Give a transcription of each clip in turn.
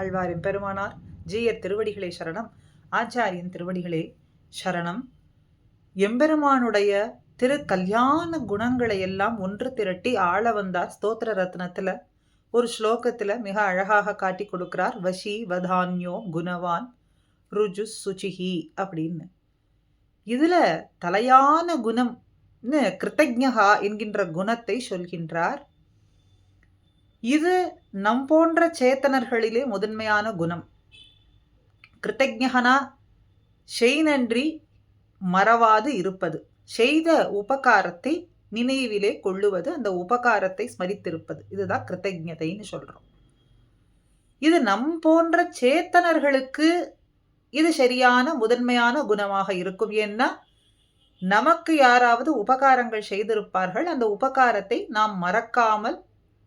ஆழ்வார் எம்பெருமானார் ஜீயர் திருவடிகளே சரணம். ஆச்சாரியன் திருவடிகளே சரணம். எம்பெருமானுடைய திரு கல்யாண குணங்களை எல்லாம் ஒன்று திரட்டி ஆள வந்தார் ஸ்தோத்திர ரத்னத்துல ஒரு ஸ்லோகத்துல மிக அழகாக காட்டி கொடுக்கிறார். வசி வதான்யோ குணவான் ருஜு சுச்சிஹி அப்படின்னு. இதுல தலையான குணம்னு கிருத்தஜ்ஞகா என்கின்ற குணத்தை சொல்கின்றார். இது நம் போன்ற சேத்தனர்களிலே முதன்மையான குணம். கிருத்தஜ்ஞகனா நன்றி மறவாது இருப்பது, செய்த உபகாரத்தை நினைவிலே கொள்ளுவது, அந்த உபகாரத்தை ஸ்மரித்திருப்பது, இதுதான் கிருத்தஜ்ஞதைன்னு சொல்றோம். இது நம் போன்ற சேத்தனர்களுக்கு இது சரியான முதன்மையான குணமாக இருக்கும். ஏன்னா நமக்கு யாராவது உபகாரங்கள் செய்திருப்பார்கள், அந்த உபகாரத்தை நாம் மறக்காமல்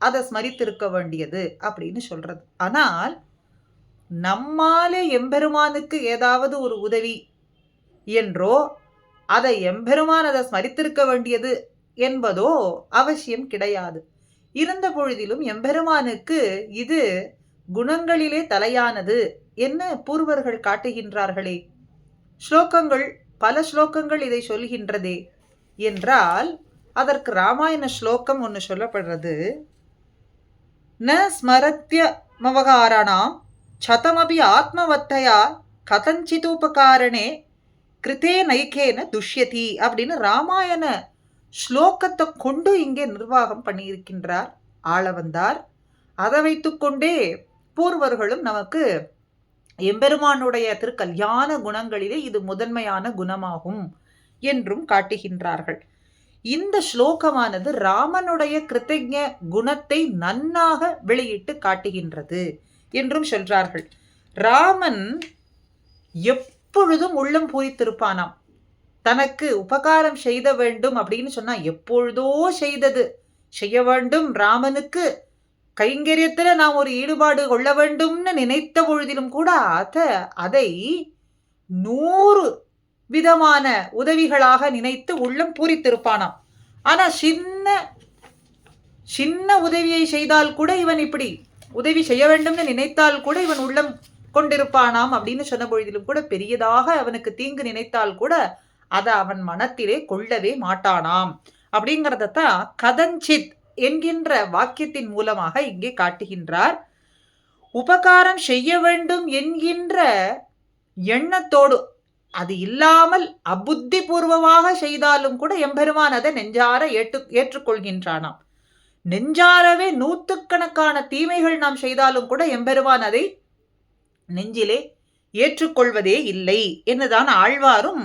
அதை ஸ்மரித்திருக்க வேண்டியது அப்படின்னு சொல்றது. ஆனால் நம்மாலே எம்பெருமானுக்கு ஏதாவது ஒரு உதவி என்றோ அதை எம்பெருமான் அதை ஸ்மரித்திருக்க வேண்டியது என்பதோ அவசியம் கிடையாது. இருந்த பொழுதிலும் எம்பெருமானுக்கு இது குணங்களிலே தலையானது என்ன பூர்வர்கள் காட்டுகின்றார்களே. ஸ்லோகங்கள் பல ஸ்லோகங்கள் இதை சொல்கின்றதே என்றால் அதற்கு ராமாயண ஸ்லோகம் ஒன்று சொல்லப்படுறது. ந ஸ்மரத்ய மவகாரணாம் சதமபி ஆத்மவத்தையா கதஞ்சிதூபகாரணே கிருத்தே நைக்கேன துஷ்யதி அப்படின்னு ராமாயண ஸ்லோகத்தை கொண்டு இங்கே நிர்வாகம் பண்ணியிருக்கின்றார் ஆளவந்தார். அதை வைத்துக்கொண்டே பூர்வர்களும் நமக்கு எம்பெருமானுடைய திருக்கல்யாண குணங்களிலே இது முதன்மையான குணமாகும் என்றும் காட்டுகின்றார்கள். இந்த ஸ்லோகமானது ராமனுடைய கிருத்தஜ்ஞ குணத்தை நன்னாக வெளியிட்டு காட்டுகின்றது என்றும் சொல்றார்கள். ராமன் எப்பொழுதும் உள்ளம் பூரித்திருப்பானாம். தனக்கு உபகாரம் செய்த வேண்டும் அப்படின்னு சொன்னா எப்பொழுதோ செய்தது செய்ய வேண்டும், ராமனுக்கு கைங்கரியத்துல நாம் ஒரு ஈடுபாடு கொள்ள வேண்டும்னு நினைத்த பொழுதிலும் கூட அதை 100 விதமான உதவிகளாக நினைத்து உள்ளம் பூரித்திருப்பானாம். ஆனா சின்ன உதவியை செய்தால் கூட இவன் இப்படி உதவி செய்ய வேண்டும்னு நினைத்தால் கூட இவன் உள்ளம் கொண்டிருப்பானாம் அப்படின்னு சொன்ன பொழுதிலும் கூட பெரியதாக அவனுக்கு தீங்கு நினைத்தால் கூட அதை அவன் மனத்திலே கொள்ளவே மாட்டானாம் அப்படிங்கிறதான் கதஞ்சித் என்கின்ற வாக்கியத்தின் மூலமாக இங்கே காட்டுகின்றார். உபகாரம் செய்ய வேண்டும் என்கின்ற எண்ணத்தோடு அது இல்லாமல் அபுத்தி பூர்வமாக செய்தாலும் கூட எம்பெருமான் அதை நெஞ்சார ஏற்றுக்கொள்கின்றானாம். நெஞ்சாரவே 100கணக்கான தீமைகள் நாம் செய்தாலும் கூட எம்பெருமான் அதை நெஞ்சிலே ஏற்றுக்கொள்வதே இல்லை என்னதான் ஆழ்வாரும்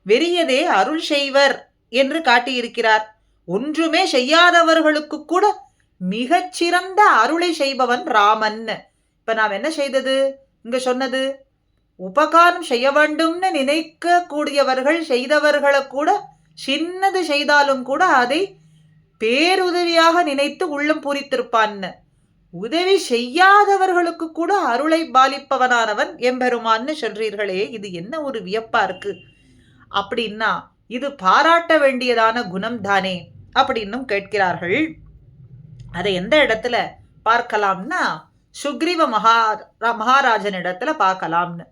வெறியதே அருள் செய்வர் என்று காட்டியிருக்கிறார். ஒன்றுமே செய்யாதவர்களுக்கு கூட மிகச்சிறந்த அருளை செய்பவன் ராமன். இப்ப நாம் என்ன செய்தது இங்க சொன்னது, உபகாரம் செய்ய வேண்டும்னு நினைக்க கூடியவர்கள் செய்தவர்களை கூட சின்னது செய்தாலும் கூட அதை பேருதவியாக நினைத்து உள்ளம் பூரித்திருப்பான்னு. உதவி செய்யாதவர்களுக்கு கூட அருளை பாலிப்பவனானவன் எம்பெருமான்னு சொல்றீர்களே, இது என்ன ஒரு வியப்பா இருக்கு அப்படின்னா இது பாராட்ட வேண்டியதான குணம் தானே அப்படின்னும் கேட்கிறார்கள். அதை எந்த இடத்துல பார்க்கலாம்னா சுக்ரீவ மகாராஜன் இடத்துல பார்க்கலாம்னு.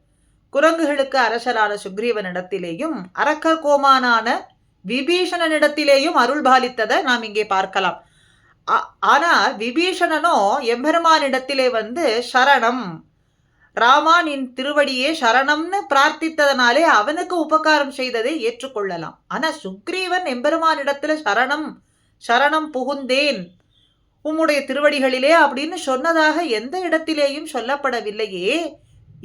குரங்குகளுக்கு அரசரான சுக்ரீவனிடத்திலேயும் அரக்கர் கோமானான விபீஷணனிடத்திலேயும் அருள் பாலித்ததை நாம் இங்கே பார்க்கலாம். ஆனா விபீஷணனோ எம்பெருமானிடத்திலே சரணம் ராமா நின் திருவடியே சரணம்னு பிரார்த்தித்ததனாலே அவனுக்கு உபகாரம் செய்ததை ஏற்றுக்கொள்ளலாம். ஆனா சுக்ரீவன் எம்பெருமானிடத்துல சரணம் புகுந்தேன் உம்முடைய திருவடிகளிலே அப்படின்னு சொன்னதாக எந்த இடத்திலேயும் சொல்லப்படவில்லையே.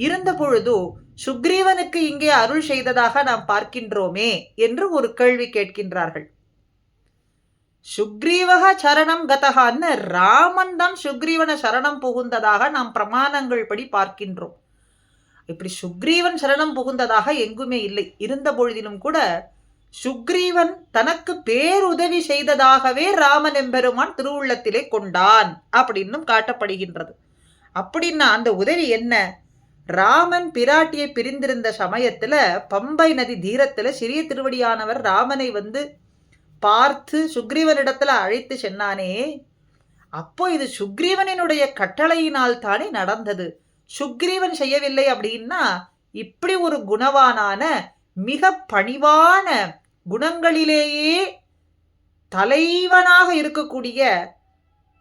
இருந்த பொழுது சுக்ரீவனுக்கு இங்கே அருள் செய்ததாக நாம் பார்க்கின்றோமே என்று ஒரு கேள்வி கேட்கின்றார்கள். சுக்ரீவக சரணம் கதகான்னு ராமன் தான் சுக்ரீவன சரணம் புகுந்ததாக நாம் பிரமாணங்கள் படி பார்க்கின்றோம். இப்படி சுக்ரீவன் சரணம் புகுந்ததாக எங்குமே இல்லை. இருந்த பொழுதிலும் கூட சுக்ரீவன் தனக்கு பேருதவி செய்ததாகவே ராமன் எம்பெருமான் திருவுள்ளத்திலே கொண்டான் அப்படின்னும் காட்டப்படுகின்றது. அப்படின்னா அந்த உதவி என்ன? ராமன் பிராட்டியை பிரிந்திருந்த சமயத்துல பம்பை நதி தீரத்துல சிறிய திருவடியானவர் ராமனை பார்த்து சுக்ரீவனிடத்துல அழைத்து சென்னானே, அப்போ இது சுக்ரீவனினுடைய கட்டளையினால் தானே நடந்தது. சுக்ரீவன் செய்யவில்லை அப்படின்னா இப்படி ஒரு குணவானான மிக பணிவான குணங்களிலேயே தலைவனாக இருக்கக்கூடிய,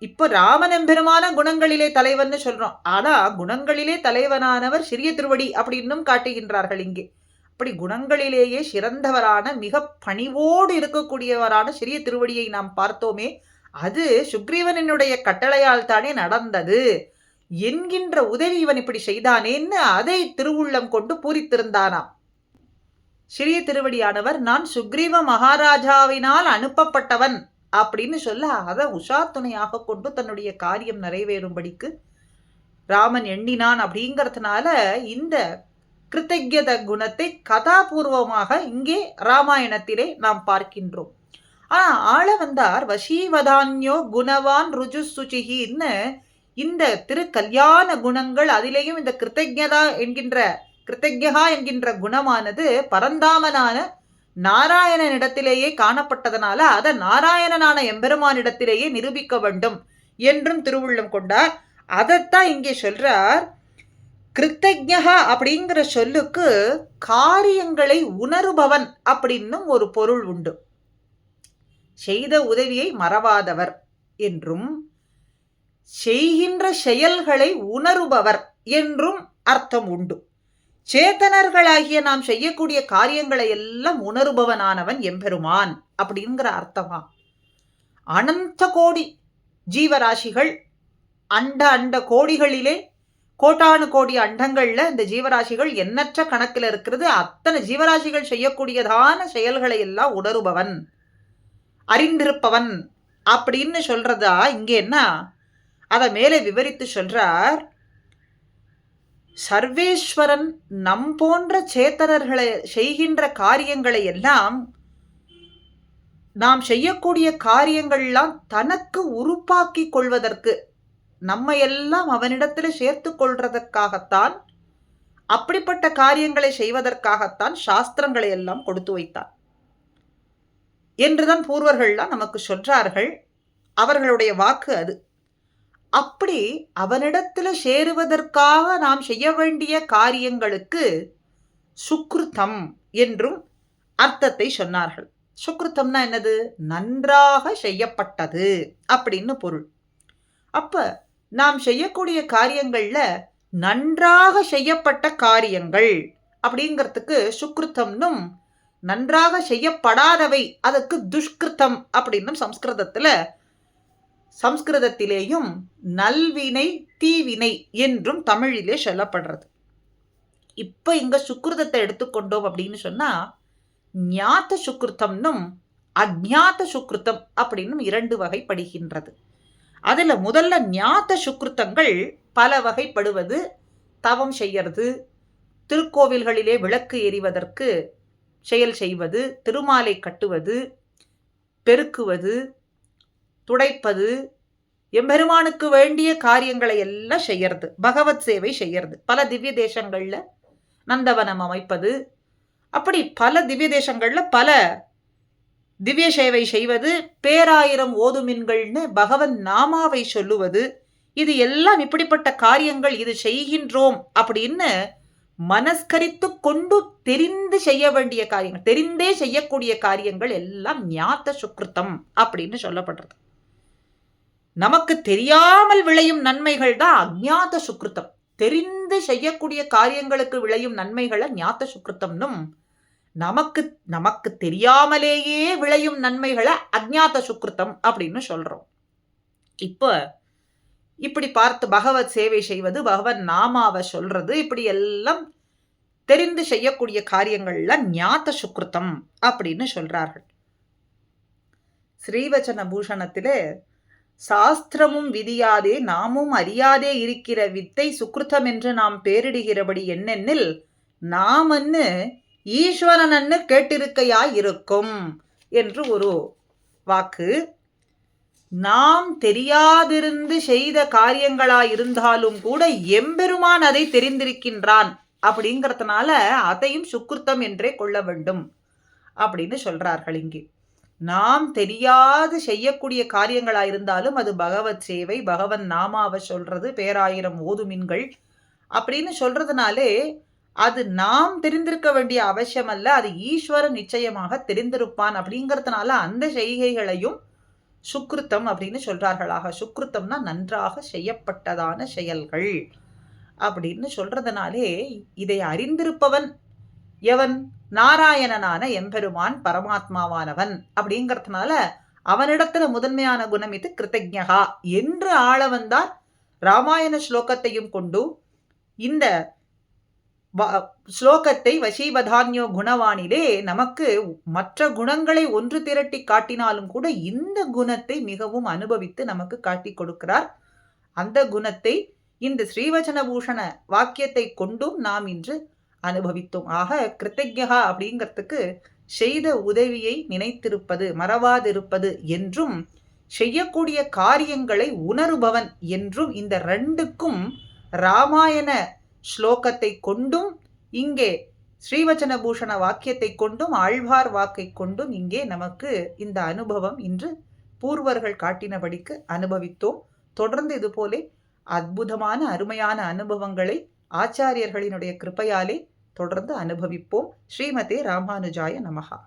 இப்ப ராமனெம்பெருமான குணங்களிலே தலைவன் சொல்றோம். ஆனா குணங்களிலே தலைவனானவர் சிறிய திருவடி அப்படின்னும் காட்டுகின்றார்கள் இங்கே. அப்படி குணங்களிலேயே சிறந்தவரான மிக பணிவோடு இருக்கக்கூடியவரான சிறிய திருவடியை நாம் பார்த்தோமே, அது சுக்ரீவனுடைய கட்டளையால் தானே நடந்தது என்கின்ற உதவி இவன் இப்படி செய்தானேன்னு அதை திருவுள்ளம் கொண்டு பூரித்திருந்தானாம். சிறிய திருவடியானவர் நான் சுக்ரீவ மகாராஜாவினால் அனுப்பப்பட்டவன் அப்படின்னு சொல்ல அதை உஷா துணையாக கொண்டு தன்னுடைய காரியம் நிறைவேறும்படிக்கு ராமன் எண்ணினான். அப்படிங்கிறதுனால இந்த கிருத்தஜ்ஞத குணத்தை கதாபூர்வமாக இங்கே ராமாயணத்திலே நாம் பார்க்கின்றோம். ஆள வந்தார் வசீவதான்யோ குணவான் ருஜு சுச்சிகின்னு இந்த திரு கல்யாண குணங்கள், அதிலேயும் இந்த கிருத்தஜ்ஞா என்கின்ற குணமானது பரந்தாமனான நாராயணனிடத்திலேயே காணப்பட்டதனால அதை நாராயணனான எம்பெருமானிடத்திலேயே நிரூபிக்க வேண்டும் என்றும் திருவுள்ளம் கொண்டார். அதைத்தான் இங்கே சொல்றார். கிருத்தஜ்ஞா அப்படிங்கிற சொல்லுக்கு காரியங்களை உணருபவன் அப்படின்னும் ஒரு பொருள் உண்டு. செய்த உதவியை மறவாதவர் என்றும் செய்கின்ற செயல்களை உணருபவர் என்றும் அர்த்தம் உண்டு. சேத்தனர்களாகிய நாம் செய்யக்கூடிய காரியங்களை எல்லாம் உணருபவனானவன் எம்பெருமான் அப்படிங்கிற அர்த்தமா. அனந்த கோடி ஜீவராசிகள், அண்ட கோடிகளிலே கோட்டானு கோடி அண்டங்கள்ல இந்த ஜீவராசிகள் எண்ணற்ற கணக்கில் இருக்கிறது. அத்தனை ஜீவராசிகள் செய்யக்கூடியதான செயல்களை எல்லாம் உணருபவன், அறிந்திருப்பவன் அப்படின்னு சொல்றதா இங்கே என்ன, அதை மேலே விவரித்து சொல்றார். சர்வேஸ்வரன் நம் போன்ற சேத்தனர்களை செய்கின்ற காரியங்களை எல்லாம், நாம் செய்யக்கூடிய காரியங்கள்லாம் தனக்கு உருப்பாக்கி கொள்வதற்கு, நம்ம எல்லாம் அவனிடத்தில் சேர்த்து கொள்றதற்காகத்தான், அப்படிப்பட்ட காரியங்களை செய்வதற்காகத்தான் சாஸ்திரங்களை எல்லாம் கொடுத்து வைத்தான் என்றுதான் பூர்வர்கள்லாம் நமக்கு சொல்றார்கள். அவர்களுடைய வாக்கு அது. அப்படி அவனிடத்தில் சேருவதற்காக நாம் செய்ய வேண்டிய காரியங்களுக்கு சுக்ருதம் என்றும் அர்த்தத்தை சொன்னார்கள். சுக்ருதம்னா என்னது? நன்றாக செய்யப்பட்டது அப்படின்னு பொருள். அப்ப நாம் செய்யக்கூடிய காரியங்கள்ல நன்றாக செய்யப்பட்ட காரியங்கள் அப்படிங்கிறதுக்கு சுக்ருத்தம்னும், நன்றாக செய்யப்படாதவை அதுக்கு துஷ்கிருத்தம் அப்படின்னும் சம்ஸ்கிருதத்திலேயும் நல்வினை தீவினை என்றும் தமிழிலே சொல்லப்படுறது. இப்ப இங்க சுக்ருதத்தை எடுத்துக்கொண்டோம் அப்படின்னு சொன்னா ஞாத்த சுக்ருத்தம்னும் அஜ்ஞாத சுக்ருத்தம் அப்படின்னும் 2 வகைப்படுகின்றது. அதுல முதல்ல ஞாத்த சுக்ருத்தங்கள் பல வகைப்படுவது. தவம் செய்யறது, திருக்கோவில்களிலே விளக்கு எறிவதற்கு செயல் செய்வது, திருமாலை கட்டுவது, பெருக்குவது, துடைப்பது, எம்பெருமானுக்கு வேண்டிய காரியங்களை எல்லாம் செய்யறது, பகவத் சேவை செய்யறது, பல திவ்ய தேசங்கள்ல நந்தவனம் அமைப்பது, அப்படி பல திவ்ய தேசங்கள்ல பல திவ்ய சேவை செய்வது, பேராயிரம் ஓதுமின்கள்னு பகவன் நாமாவை சொல்லுவது, இது எல்லாம் இப்படிப்பட்ட காரியங்கள் இது செய்கின்றோம் அப்படின்னு மனஸ்கரித்து கொண்டு தெரிந்து செய்ய வேண்டிய காரியங்கள், தெரிந்தே செய்யக்கூடிய காரியங்கள் எல்லாம் ஞாத்த சுக்ருத்தம் அப்படின்னு சொல்லப்படுறது. நமக்கு தெரியாமல் விளையும் நன்மைகள் தான் அஜ்ஞாத சுக்ருத்தம். தெரிந்து செய்யக்கூடிய காரியங்களுக்கு விளையும் நன்மைகளை ஞாத்த சுக்ருத்தம்னும், நமக்கு தெரியாமலேயே விளையும் நன்மைகளை அஜ்ஞாத சுக்ருத்தம் அப்படின்னு சொல்றோம். இப்படி பார்த்து பகவத் சேவை செய்வது, பகவன் நாமாவை சொல்றது, இப்படி எல்லாம் தெரிந்து செய்யக்கூடிய காரியங்கள்ல ஞாத்த சுக்ருத்தம் அப்படின்னு சொல்றார்கள். ஸ்ரீவச்சன பூஷணத்திலே சாஸ்திரமும் விதியாதே நாமும் அறியாதே இருக்கிற வித்தை சுக்ருத்தம் என்று நாம் பேரிடுகிறபடி என்னென்னில் நாமன்னு ஈஸ்வரனன்னு கேட்டிருக்கையாயிருக்கும் என்று ஒரு வாக்கு. நாம் தெரியாதிருந்து செய்த காரியங்களாயிருந்தாலும் கூட எம்பெருமான் அதை தெரிந்திருக்கின்றான் அப்படிங்கிறதுனால அதையும் சுக்ருத்தம் என்றே கொள்ள வேண்டும் அப்படின்னு சொல்றார்கள். இங்கே நாம் தெரியாது செய்யக்கூடிய காரியங்களாயிருந்தாலும் அது பகவத் சேவை, பகவன் நாமாவை சொல்றது, பேராயிரம் ஓதுமின்கள், அப்படின்னு சொல்றதுனாலே, அது நாம் தெரிந்திருக்க வேண்டிய அவசியம் அல்ல. அது ஈஸ்வரன் நிச்சயமாக தெரிந்திருப்பான் அப்படிங்கிறதுனால அந்த செய்கைகளையும் சுக்ருத்தம் அப்படின்னு சொல்றார்கள். ஆக சுக்ருத்தம்னா நன்றாக செய்யப்பட்டதான செயல்கள் அப்படின்னு சொல்றதுனாலே, இதை அறிந்திருப்பவன் எவன்? நாராயணனான எம்பெருமான் பரமாத்மாவானவன் அப்படிங்கிறதுனால அவனிடத்துல முதன்மையான குணம் இது கிருத்தஜ்ஞகா என்று ஆள வந்தார். ராமாயண ஸ்லோகத்தையும் கொண்டு இந்த ஸ்லோகத்தை வசீவதான்யோ குணவானிலே நமக்கு மற்ற குணங்களை ஒன்று திரட்டி காட்டினாலும் கூட இந்த குணத்தை மிகவும் அனுபவித்து நமக்கு காட்டி கொடுக்கிறார். அந்த குணத்தை இந்த ஸ்ரீவச்சனபூஷண வாக்கியத்தை கொண்டும் நாம் இன்று அனுபவித்தோம். ஆக கிருத்தஜ்ஞகா அப்படிங்கிறதுக்கு செய்த உதவியை நினைத்திருப்பது, மறவாதிருப்பது என்றும் செய்யக்கூடிய காரியங்களை உணருபவன் என்றும் இந்த ரெண்டுக்கும் ராமாயண ஸ்லோகத்தை கொண்டும் இங்கே ஸ்ரீவச்சனபூஷண வாக்கியத்தை கொண்டும் ஆழ்வார் வாக்கை கொண்டும் இங்கே நமக்கு இந்த அனுபவம் இன்று பூர்வர்கள் காட்டினபடிக்கு அனுபவித்தோம். தொடர்ந்து இதுபோலே அற்புதமான அருமையான அனுபவங்களை ஆச்சாரியர்களினுடைய கிருபையாலே தொடர்ந்து அனுபவிப்போம். ஸ்ரீமதே ராமானுஜாய நமஹா.